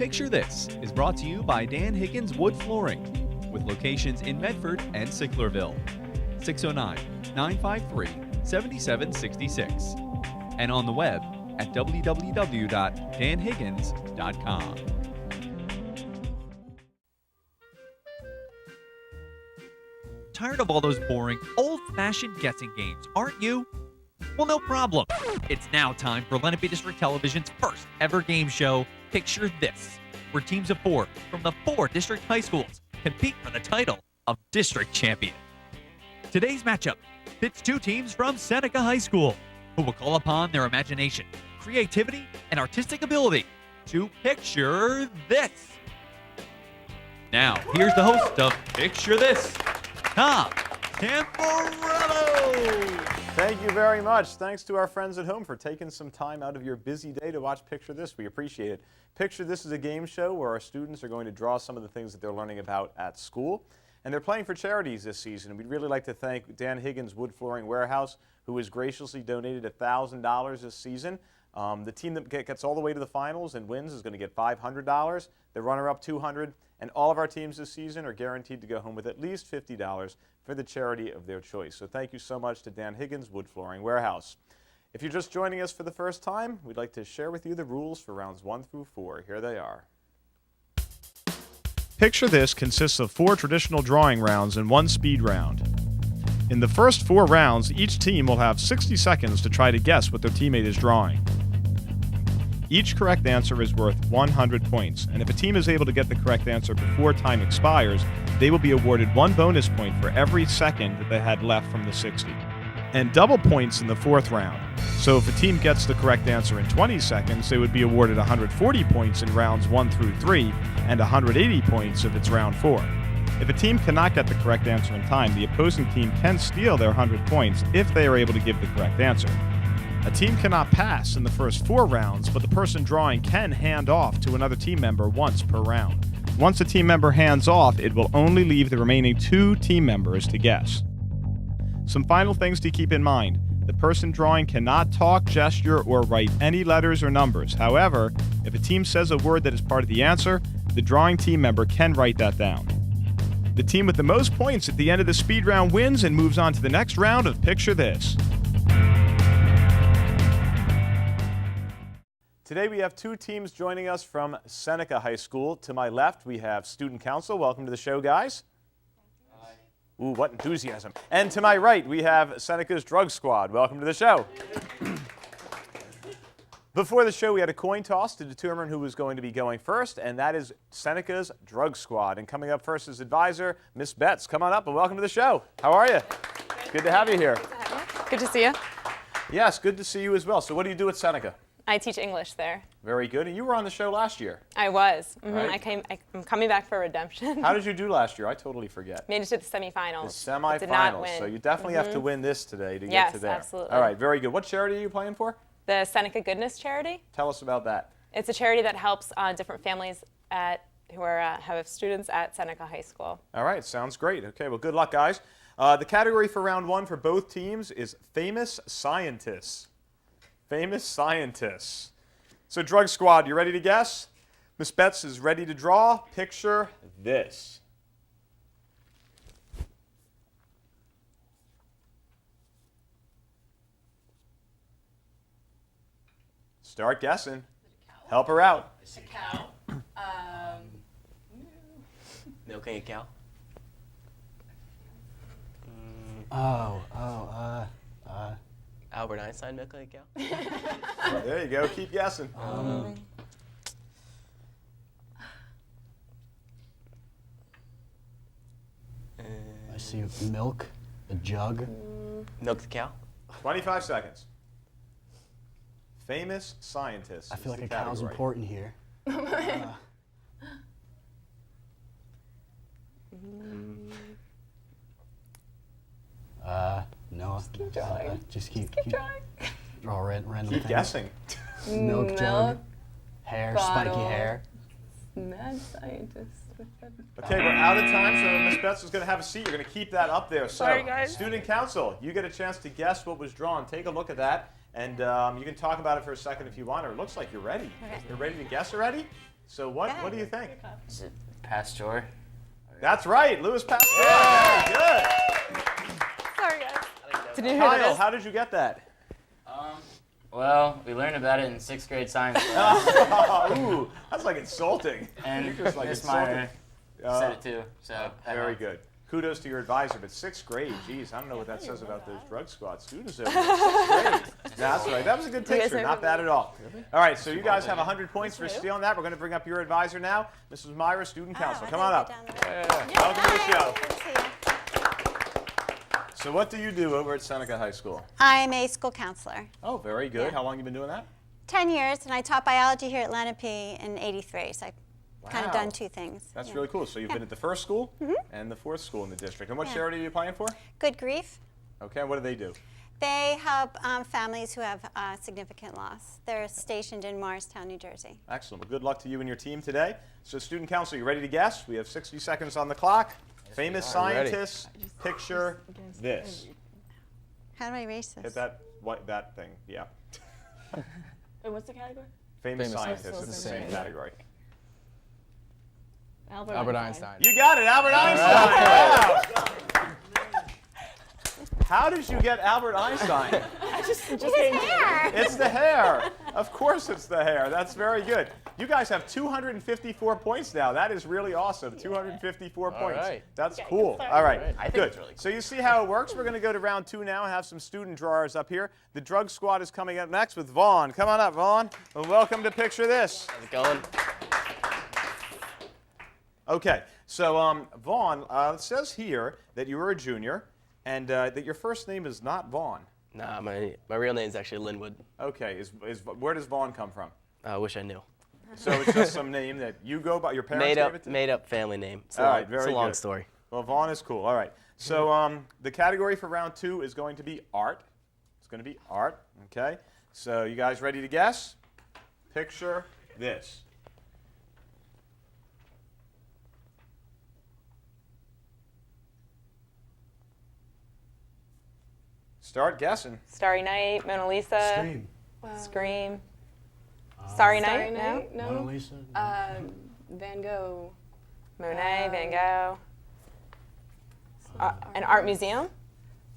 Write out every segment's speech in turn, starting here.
Picture This is brought to you by Dan Higgins Wood Flooring, with locations in Medford and Sicklerville. 609-953-7766. And on the web at www.danhiggins.com. Tired of all those boring, old-fashioned guessing games, aren't you? Well, no problem. It's now time for Lenape District Television's first ever game show, Picture This, where teams of 4 from the 4 district high schools compete for the title of District Champion. Today's matchup pits 2 teams from Seneca High School, who will call upon their imagination, creativity, and artistic ability to picture this. Now, here's the host of Picture This, Tom Tamborello. Thank you very much. Thanks to our friends at home for taking some time out of your busy day to watch Picture This. We appreciate it. Picture This is a game show where our students are going to draw some of the things that they're learning about at school. And they're playing for charities this season. And we'd really like to thank Dan Higgins Wood Flooring Warehouse, who has graciously donated $1,000 this season. The team that gets all the way to the finals and wins is going to get $500. The runner-up, $200. And all of our teams this season are guaranteed to go home with at least $50 for the charity of their choice. So thank you so much to Dan Higgins Wood Flooring Warehouse. If you're just joining us for the first time, we'd like to share with you the rules for rounds 1 through 4. Here they are. Picture This consists of 4 traditional drawing rounds and 1 speed round. In the first 4 rounds, each team will have 60 seconds to try to guess what their teammate is drawing. Each correct answer is worth 100 points, and if a team is able to get the correct answer before time expires, they will be awarded 1 bonus point for every second that they had left from the 60. And double points in the 4th round. So if a team gets the correct answer in 20 seconds, they would be awarded 140 points in rounds 1 through 3 and 180 points if it's round 4. If a team cannot get the correct answer in time, the opposing team can steal their 100 points if they are able to give the correct answer. A team cannot pass in the first 4 rounds, but the person drawing can hand off to another team member once per round. Once a team member hands off, it will only leave the remaining 2 team members to guess. Some final things to keep in mind. The person drawing cannot talk, gesture, or write any letters or numbers. However, if a team says a word that is part of the answer, the drawing team member can write that down. The team with the most points at the end of the speed round wins and moves on to the next round of Picture This. Today we have 2 teams joining us from Seneca High School. To my left, we have Student Council. Welcome to the show, guys. Hi. Ooh, what enthusiasm. And to my right, we have Seneca's Drug Squad. Welcome to the show. Before the show, we had a coin toss to determine who was going to be going first, and that is Seneca's Drug Squad. And coming up first is advisor, Miss Betts. Come on up and welcome to the show. How are you? Good to have you here. Good to see you. Yes, good to see you as well. So what do you do at Seneca? I teach English there. Very good. And you were on the show last year. I was. Right. I'm coming back for redemption. How did you do last year? I totally forget. Made it to the semifinals. The semifinals. Did not win. So you definitely have to win this today to get to there. Yes, absolutely. All right, very good. What charity are you playing for? The Seneca Goodness Charity. Tell us about that. It's a charity that helps different families who have students at Seneca High School. All right, sounds great. Okay, well, good luck, guys. The category for round 1 for both teams is famous scientists. Famous scientists. So, Drug Squad, you ready to guess? Miss Betts is ready to draw. Picture this. Start guessing. Help her out. It's a cow. Milking a cow. Albert Einstein milking a cow. There you go. Keep guessing. I see milk, a jug. Milk the cow. 25 seconds. Famous scientists. I feel is like the a cow's category. important here. No. Just keep drawing. Just keep drawing. Draw random Keep things. guessing. Milk jug, hair, spiky bottle. hair. Mad scientist. Okay, we're out of time, so Miss Betts is going to have a seat. You're going to keep that up there. So, Sorry, guys. Student Council, you get a chance to guess what was drawn. Take a look at that, and you can talk about it for a second if you want, or it looks like you're ready. Okay. You're ready to guess already? So what do you think? Is it Pasteur? That's right, Louis Pasteur. Very good. Sorry, guys. Did you hear Kyle, this? how did you get that? Well, we learned about it in 6th grade science class. Ooh, that's like insulting. And You're just like Miss insulting. Meyer said it too. So that Very helped. good. Kudos to your advisor, but 6th grade, geez, I don't know what that says about those drug squad students over there. 6th grade. That's right. That was a good guys picture. have Not a- bad at all. All right, so you guys have 100 points for stealing that. We're going to bring up your advisor now, Mrs. Myra, student council. Come on up. Welcome to the show. Good to see you. So what do you do over at Seneca High School? I'm a school counselor. Oh, very good. Yeah. How long have you been doing that? 10 years, and I taught biology here at Lenape in '83, so I've kind of Wow. done two things. That's Yeah. really cool. So you've been at the first school and the fourth school in the district. And what Yeah. charity are you applying for? Good Grief. Okay, what do they do? They help families who have significant loss. They're stationed in Morristown, New Jersey. Excellent. Well, good luck to you and your team today. So student council, you ready to guess? We have 60 seconds on the clock. Famous scientists, picture this. How do I erase this? Hit that thing, yeah. Wait, what's the category? Famous scientists in the same category. Albert Einstein. You got it, Albert Einstein. Wow. How did you get Albert Einstein? His hair! It's the hair. Of course it's the hair. That's very good. You guys have 254 points now. That is really awesome. 254 points. right. That's cool. All right. I think Good. it's really cool. So you see how it works. We're going to go to round 2 now and have some student drawers up here. The drug squad is coming up next with Vaughn. Come on up, Vaughn. And welcome to Picture This. How's it going? Okay. So Vaughn, it says here that you were a junior and that your first name is not Vaughn. Nah, my real name is actually Linwood. Okay. Where does Vaughn come from? I wish I knew. So it's just some name that you go by. Your parents gave it to you? Made up family name. It's All right, it's very a long good. story. Well, Vaughn is cool. All right. So the category for round 2 is going to be art. It's going to be art. Okay. So you guys ready to guess? Picture this. Start guessing. Starry Night, Mona Lisa, Scream. Scream. Starry Night? Mona Lisa. Van Gogh. Monet, Van Gogh. An art museum?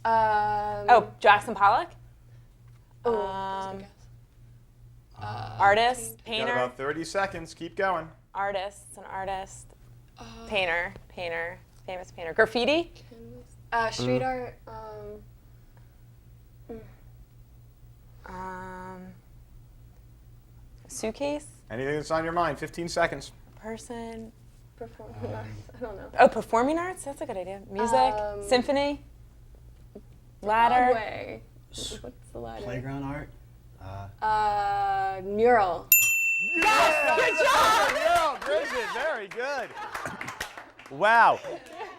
Oh, Jackson Pollock? Artist, Got painter, about 30 seconds. Keep going. artist, an artist, painter, famous painter. Graffiti? Street art. Suitcase? Anything that's on your mind. 15 seconds. Person? Performing arts. I don't know. Oh, performing arts? That's a good idea. Music? Symphony? Ladder? Broadway. What's the ladder? Playground art. Mural. Yes! Good job! Yeah, Bridget, very good. Wow.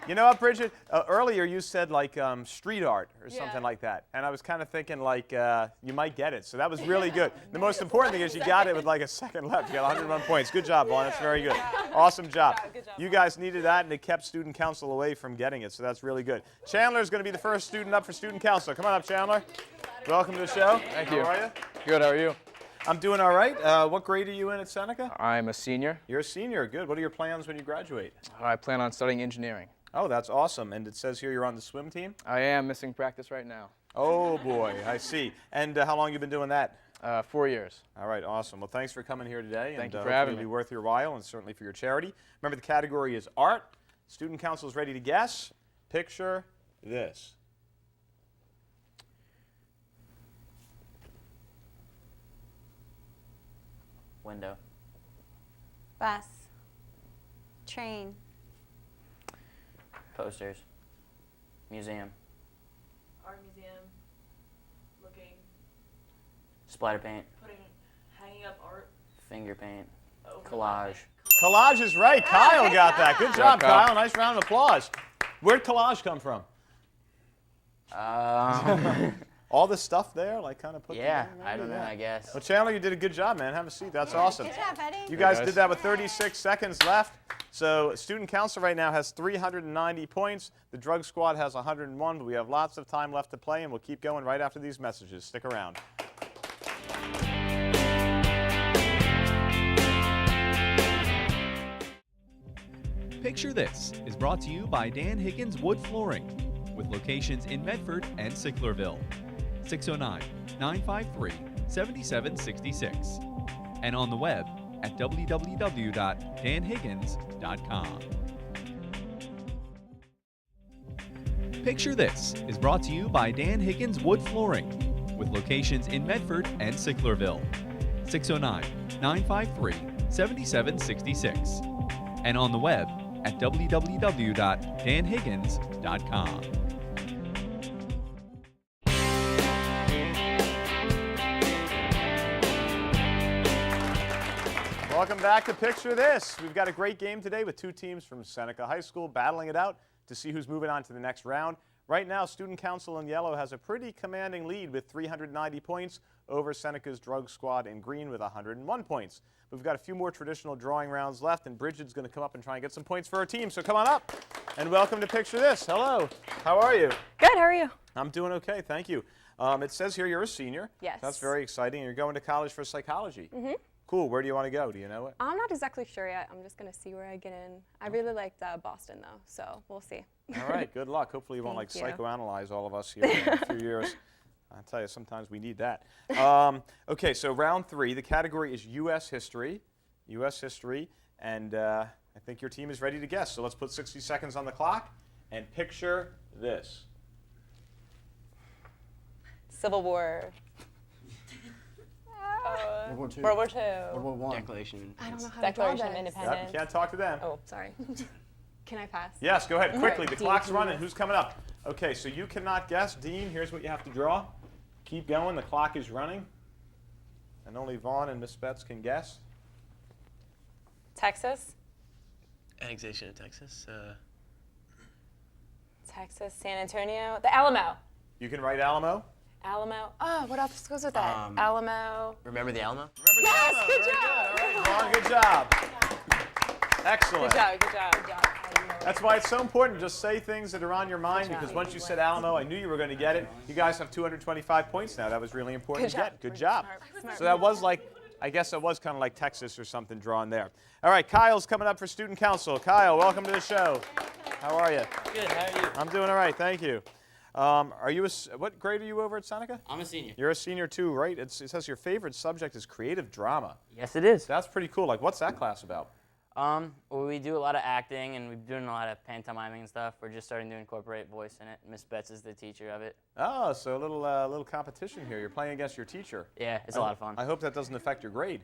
You know what, Bridget? Earlier you said like street art or something like that. And I was kind of thinking like you might get it. So that was really good. The most important thing is you got it with like a second left. You got 101 points. Good job, Vaughn. That's very good. Awesome job. Good job. You guys needed that and it kept student council away from getting it. So that's really good. Chandler is going to be the first student up for student council. Come on up, Chandler. Welcome to the show. Thank you. How are you? Good, how are you? I'm doing all right. What grade are you in at Seneca? I'm a senior. You're a senior. Good. What are your plans when you graduate? I plan on studying engineering. Oh, that's awesome. And it says here you're on the swim team? I am missing practice right now. Oh, boy. I see. And how long have you been doing that? 4 years. All right, awesome. Well, thanks for coming here today. Thank you and for having it'll me. be worth your while and certainly for your charity. Remember, the category is art. Student council is ready to guess. Picture this. Window. Bus. Train. Posters. Museum. Art museum. Looking. Splatter paint. Hanging up art. Finger paint. Collage. Collage is right. Kyle got that. Good job, Kyle. Kyle. Nice round of applause. Where'd collage come from? All the stuff there, like kind of put Yeah, together, I maybe? don't know, Yeah. I guess. Well, Chandler, you did a good job, man. Have a seat. That's awesome. Good job, Eddie. You guys guys. did that with 36 seconds left. So student council right now has 390 points. The drug squad has 101, but we have lots of time left to play, and we'll keep going right after these messages. Stick around. Picture This is brought to you by Dan Higgins Wood Flooring, with locations in Medford and Sicklerville. 609-953-7766. And on the web at www.danhiggins.com. Picture This is brought to you by Dan Higgins Wood Flooring, with locations in Medford and Sicklerville. 609-953-7766. And on the web at www.danhiggins.com. Welcome back to Picture This. We've got a great game today with two teams from Seneca High School battling it out to see who's moving on to the next round. Right now, Student Council in yellow has a pretty commanding lead with 390 points over Seneca's Drug Squad in green with 101 points. We've got a few more traditional drawing rounds left, and Bridget's going to come up and try and get some points for her team. So come on up, and welcome to Picture This. Hello. How are you? Good, how are you? I'm doing okay, thank you. It says here you're a senior. Yes. That's very exciting. You're going to college for psychology. Mm-hmm. Cool. Where do you want to go? Do you know it? I'm not exactly sure yet. I'm just going to see where I get in. I really liked Boston, though, so we'll see. All right, good luck. Hopefully you won't Thank you. psychoanalyze all of us here in a few years. I'll tell you, sometimes we need that. Okay, so round three. The category is U.S. history. U.S. history, and I think your team is ready to guess. So let's put 60 seconds on the clock and picture this. Civil War. World War II. World War II. World War One. Declaration. I don't know how to Declaration draw of this. Independence. Yep, you can't talk to them. Oh, Sorry. Can I pass? Yes, go ahead, quickly. The Dean, clock's can running. you- Who's coming up? Okay, so you cannot guess. Dean, here's what you have to draw. Keep going. The clock is running. And only Vaughn and Miss Betts can guess. Texas. Annexation of Texas. Texas, San Antonio. The Alamo. You can write Alamo. Alamo. Oh, what else goes with that? Alamo. Remember the Alamo? Remember the Yes, Alamo. good Very job. All right, Vaughn, good job. Excellent. Good job, good job. That's why it's so important to just say things that are on your mind, because once you said Alamo, I knew you were going to get it. You guys have 225 points now. That was really important to get. Good job. Smart. So that was like, I guess it was kind of like Texas or something drawn there. All right, Kyle's coming up for Student Council. Kyle, welcome to the show. How are you? Good, how are you? I'm doing all right, thank you. What grade are you over at Seneca? I'm a senior. You're a senior too, right? It says your favorite subject is creative drama. Yes, it is. That's pretty cool. Like, what's that class about? Well, we do a lot of acting, and we're doing a lot of pantomiming and stuff. We're just starting to incorporate voice in it. Miss Betts is the teacher of it. Oh, so a little competition here. You're playing against your teacher. Yeah, it's a lot of fun. I hope that doesn't affect your grade.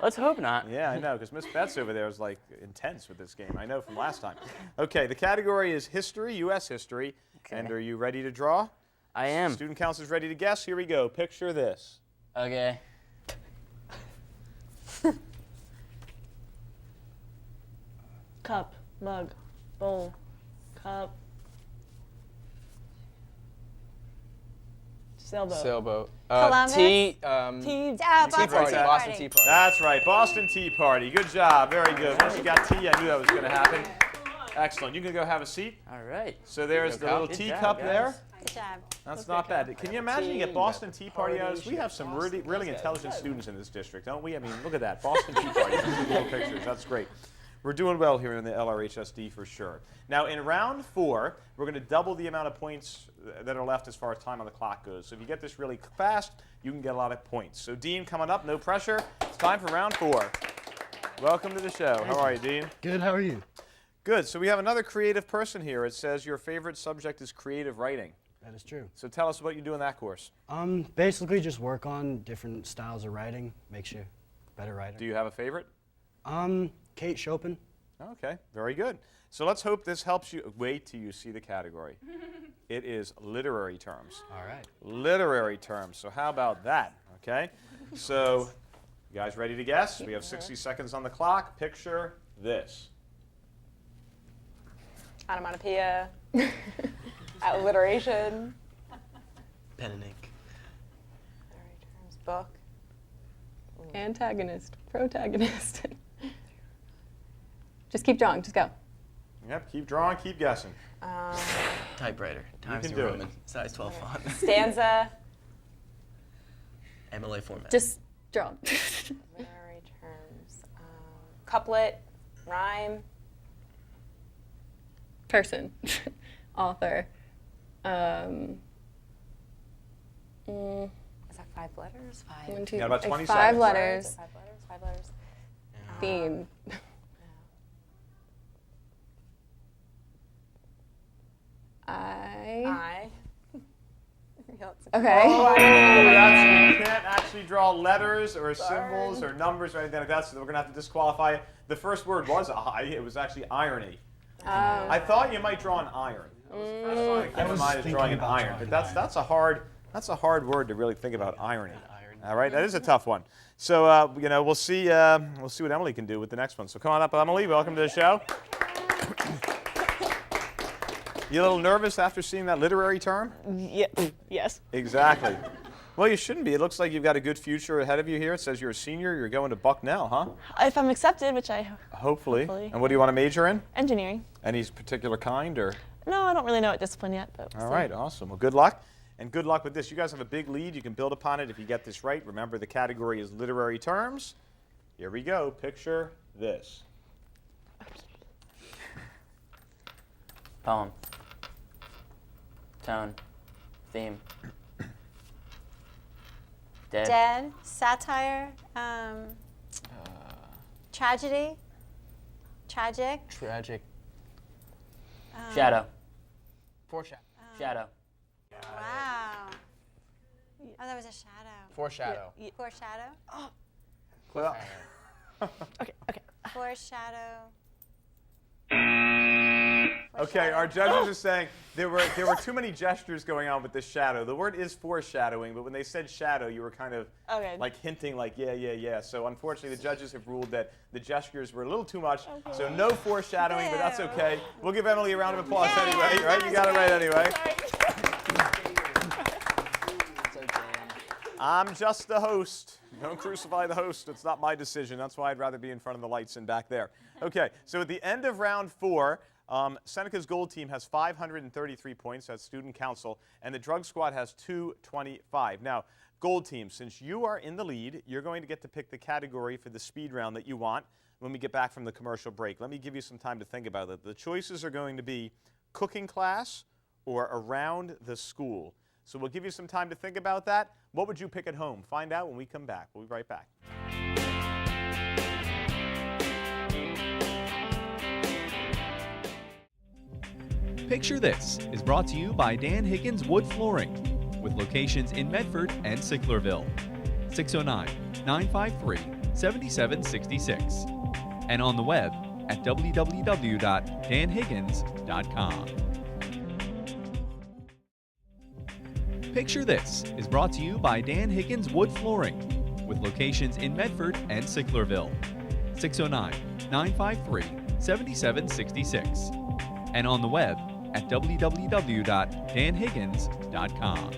Let's hope not. Yeah, I know, because Miss Betts over there is like intense with this game. I know from last time. Okay, the category is history, U.S. history. Okay. And are you ready to draw? I am. Student Council is ready to guess. Here we go. Picture this. Okay. Cup, mug, bowl, cup, sailboat. Sailboat. Columbus. Tea. Boston Tea Tea Party. Party. Boston Tea Party. That's right, Boston Tea Party. Good job. Very good. Once you got tea, I knew that was going to happen. Excellent. You can go have a seat. All right. So there's the little Good teacup job, there. guys. Good job. That's not bad. Can you imagine you get Boston Tea Party out? We have some really intelligent students in this district, don't we? I mean, look at that. Boston Tea Party. Little pictures. That's great. We're doing well here in the LRHSD for sure. Now, in round 4, we're going to double the amount of points that are left as far as time on the clock goes. So if you get this really fast, you can get a lot of points. So, Dean, coming up, no pressure. It's time for round 4. Welcome to the show. How are you, Dean? Good, how are you? Good. So we have another creative person here. It says your favorite subject is creative writing. That is true. So tell us what you do in that course. Basically just work on different styles of writing, makes you a better writer. Do you have a favorite? Kate Chopin. Okay, very good. So let's hope this helps you. Wait till you see the category. It is literary terms. All right. Literary terms. So how about that? Okay. So you guys ready to guess? We have 60 seconds on the clock. Picture this. Onomatopoeia. Alliteration. Pen and ink. Literary terms. Book. Antagonist, protagonist. Just keep drawing, just go. Yep, keep drawing, keep guessing. Typewriter. Times can New do it. Roman. Size 12 font. Stanza. MLA format. Just draw. Literary terms. Couplet. Rhyme. person, author. Is that 5 letters? 5. 1, 2, You got about 20 5 seconds. letters. 5 letters. 5 letters. Theme. I. Okay. Oh, you can't actually draw letters or symbols or numbers or anything like that, so we're going to have to disqualify it. The first word was I. It was actually irony. I thought you might draw an iron. That was the first one that came to mind is drawing an iron. But that's a hard word to really think about, irony. All right, that is a tough one. So we'll see what Emily can do with the next one. So come on up, Emily. Welcome to the show. You a little nervous after seeing that literary term? Yes. Exactly. Well, you shouldn't be. It looks like you've got a good future ahead of you here. It says you're a senior. You're going to Bucknell, huh? If I'm accepted, which I Hopefully. Hopefully. And what do you want to major in? engineering. Any particular kind, or? No, I don't really know what discipline yet, but we'll All see. right, awesome. Well, good luck. And good luck with this. You guys have a big lead. You can build upon it if you get this right. Remember, the category is literary terms. Here we go. Picture this. Poem. Tone. Theme. Dead. Dead, satire, tragedy, tragic. Tragic. Shadow. Foreshadow. Shadow. Wow. Oh, that was a shadow. Foreshadow. Foreshadow. Well, Okay. Foreshadow. okay, our judges are saying there were too many gestures going on with this shadow. The word is foreshadowing, but when they said shadow, you were kind of like hinting like, yeah. So unfortunately, the judges have ruled that the gestures were a little too much. So no foreshadowing, but that's okay. We'll give Emily a round of applause anyway, right? You got it right anyway. I'm just the host. Don't crucify the host. It's not my decision. That's why I'd rather be in front of the lights and back there. Okay, so at the end of round 4, Seneca's gold team has 533 points. That's student council. And the drug squad has 225. Now, gold team, since you are in the lead, you're going to get to pick the category for the speed round that you want when we get back from the commercial break. Let me give you some time to think about it. The choices are going to be cooking class or around the school. So we'll give you some time to think about that. What would you pick at home? Find out when we come back. We'll be right back. Picture This is brought to you by Dan Higgins Wood Flooring, with locations in Medford and Sicklerville. 609-953-7766. And on the web at www.danhiggins.com. Picture This is brought to you by Dan Higgins Wood Flooring, with locations in Medford and Sicklerville. 609-953-7766. And on the web at www.danhiggins.com.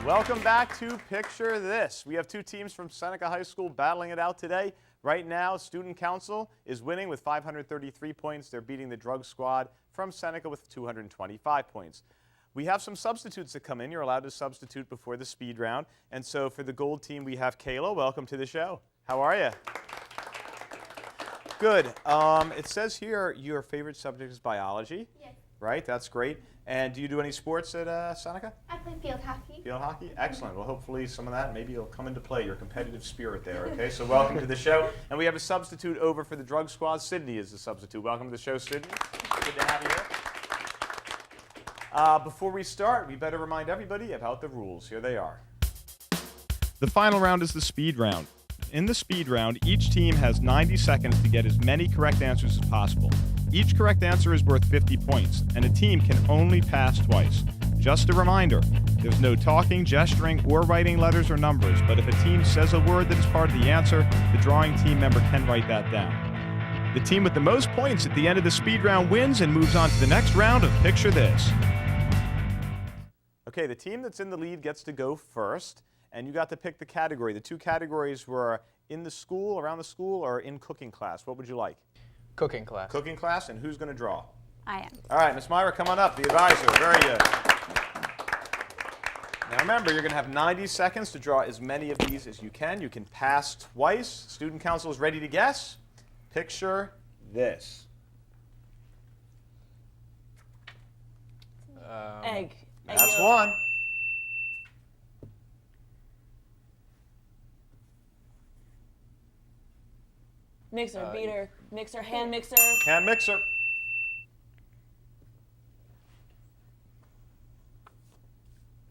Welcome back to Picture This. We have two teams from Seneca High School battling it out today. Right now, Student Council is winning with 533 points. They're beating the drug squad from Seneca with 225 points. We have some substitutes that come in. You're allowed to substitute before the speed round. And so for the gold team, we have Kayla. Welcome to the show. How are you? Good. It says here your favorite subject is biology. Yes. Right? That's great. And do you do any sports at Seneca? I play field hockey. Field hockey? Excellent. Well, hopefully some of that, maybe it'll come into play, your competitive spirit there, okay? So welcome to the show. And we have a substitute over for the drug squad. Sydney is the substitute. Welcome to the show, Sydney. Good to have you here. Before we start, we better remind everybody about the rules. Here they are. The final round is the speed round. In the speed round, each team has 90 seconds to get as many correct answers as possible. Each correct answer is worth 50 points, and a team can only pass twice. Just a reminder, there's no talking, gesturing, or writing letters or numbers, but if a team says a word that is part of the answer, the drawing team member can write that down. The team with the most points at the end of the speed round wins and moves on to the next round of Picture This. Okay, the team that's in the lead gets to go first, and you got to pick the category. The two categories were in the school, around the school, or in cooking class. What would you like? Cooking class. Cooking class, and who's going to draw? I am. All right, Miss Myra, come on up, the advisor. Very good. Now remember, you're going to have 90 seconds to draw as many of these as you can. You can pass twice. Student council is ready to guess. Picture this. Egg. That's one. Mixer, beater, mixer, hand mixer. Hand mixer.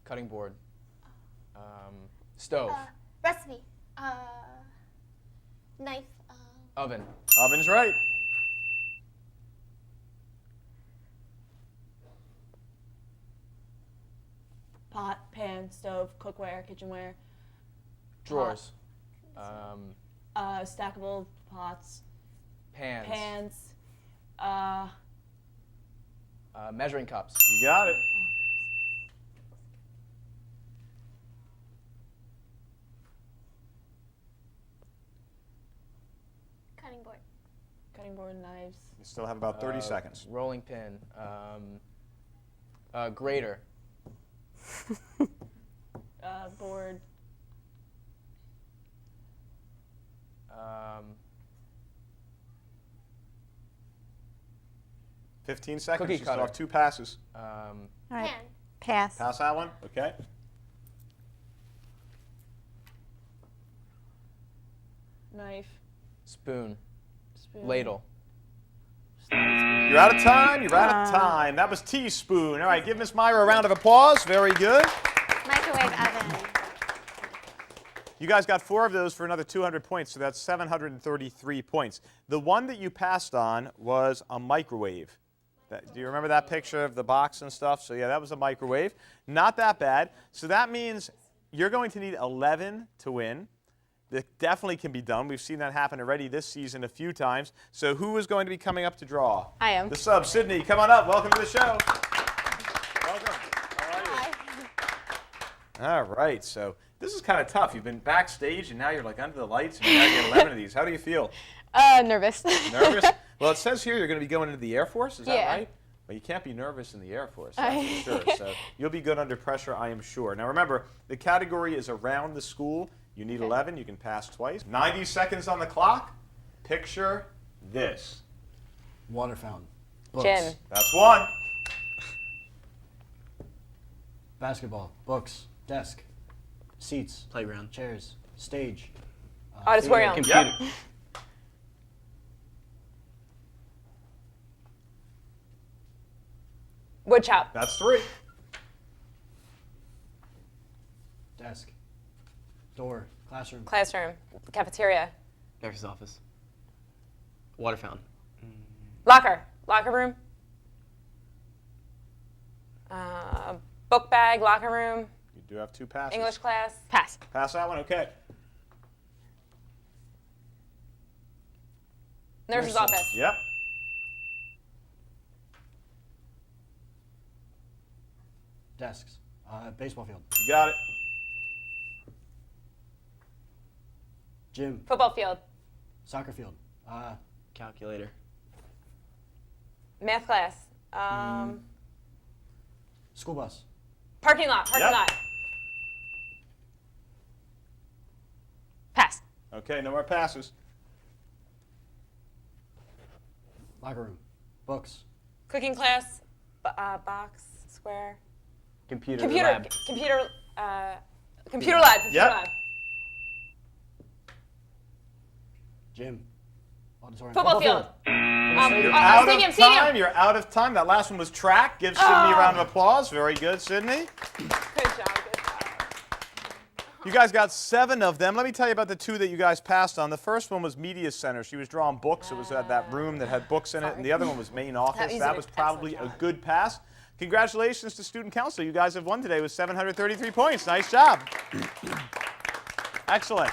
Cutting board. Stove. Recipe. Knife. Oven. Oven's right. Pot, pan, stove, cookware, kitchenware. Drawers. Stackable pots, Pans. Measuring cups. You got it. Cutting board. cutting board, knives. You still have about 30 seconds. Rolling pin. Grater. Board. 15 seconds. Cookie You still cutter. have 2 passes. All right. Pan. Pass. Pass that one. Okay. Knife. Spoon. Spoon. Ladle. You're out of time. You're out of time. That was teaspoon. All right, give Miss Myra a round of applause. Very good. Microwave oven. You guys got 4 of those for another 200 points, so that's 733 points. The one that you passed on was a microwave. Do you remember that picture of the box and stuff? So yeah, that was a microwave. Not that bad. So that means you're going to need 11 to win. That definitely can be done. We've seen that happen already this season a few times. So who is going to be coming up to draw? I am. The sub, Sydney. Come on up. Welcome to the show. Welcome. How are you? All right. So this is kind of tough. You've been backstage, and now you're like under the lights, and you got to get 11 of these. How do you feel? Nervous. Nervous? Well, it says here you're going to be going into the Air Force. Is that Yeah. right? Well, you can't be nervous in the Air Force, that's for sure. So you'll be good under pressure, I am sure. Now remember, the category is around the school. You need 11. You can pass twice. 90 seconds on the clock. Picture this. Water fountain. Books. Gym. That's one. Basketball. Books. Desk. Seats. Playground. Chairs. Stage. Auditorium. theater. Yep. Wood chop. That's 3. Desk. Door. Classroom. Classroom. Cafeteria. Nurse's office. Water fountain. Locker. Locker room. Book bag. Locker room. You do have 2 passes. English class. Pass. Pass that one? Okay. Nurse's Nurse. office. Yep. Desks. Baseball field. You got it. Gym. Football field. Soccer field. Calculator. Math class. School bus. Parking lot. Parking Yep. lot. Pass. Okay, no more passes. Locker room. Books. Cooking class. Box. Square. Computer. Computer. Lab. Computer. Computer lab. Computer Yep. lab. Gym. Auditorium. Football field. You're out Stadium. of Stadium. time. You're out of time. That last one was track. Give Sydney a round of applause. Very good, Sydney. Good job. Good job. You guys got 7 of them. Let me tell you about the 2 that you guys passed on. The first one was Media Center. She was drawing books. It was at that room that had books in it. And the other one was Main Office. was That an was probably a excellent good pass. Congratulations to Student Council. You guys have won today with 733 points. Nice job. Excellent.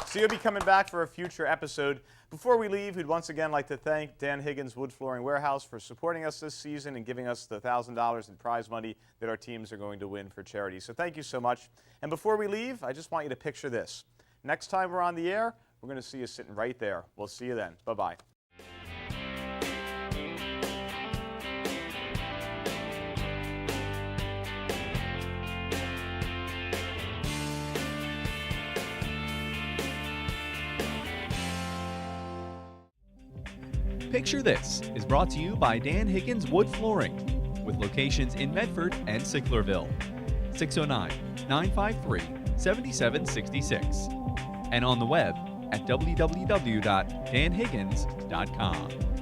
So you'll be coming back for a future episode. Before we leave, we'd once again like to thank Dan Higgins Wood Flooring Warehouse for supporting us this season and giving us the $1,000 in prize money that our teams are going to win for charity. So thank you so much. And before we leave, I just want you to picture this. Next time we're on the air, we're going to see you sitting right there. We'll see you then. Bye-bye. Picture This is brought to you by Dan Higgins Wood Flooring, with locations in Medford and Sicklerville. 609-953-7766. And on the web at www.danhiggins.com.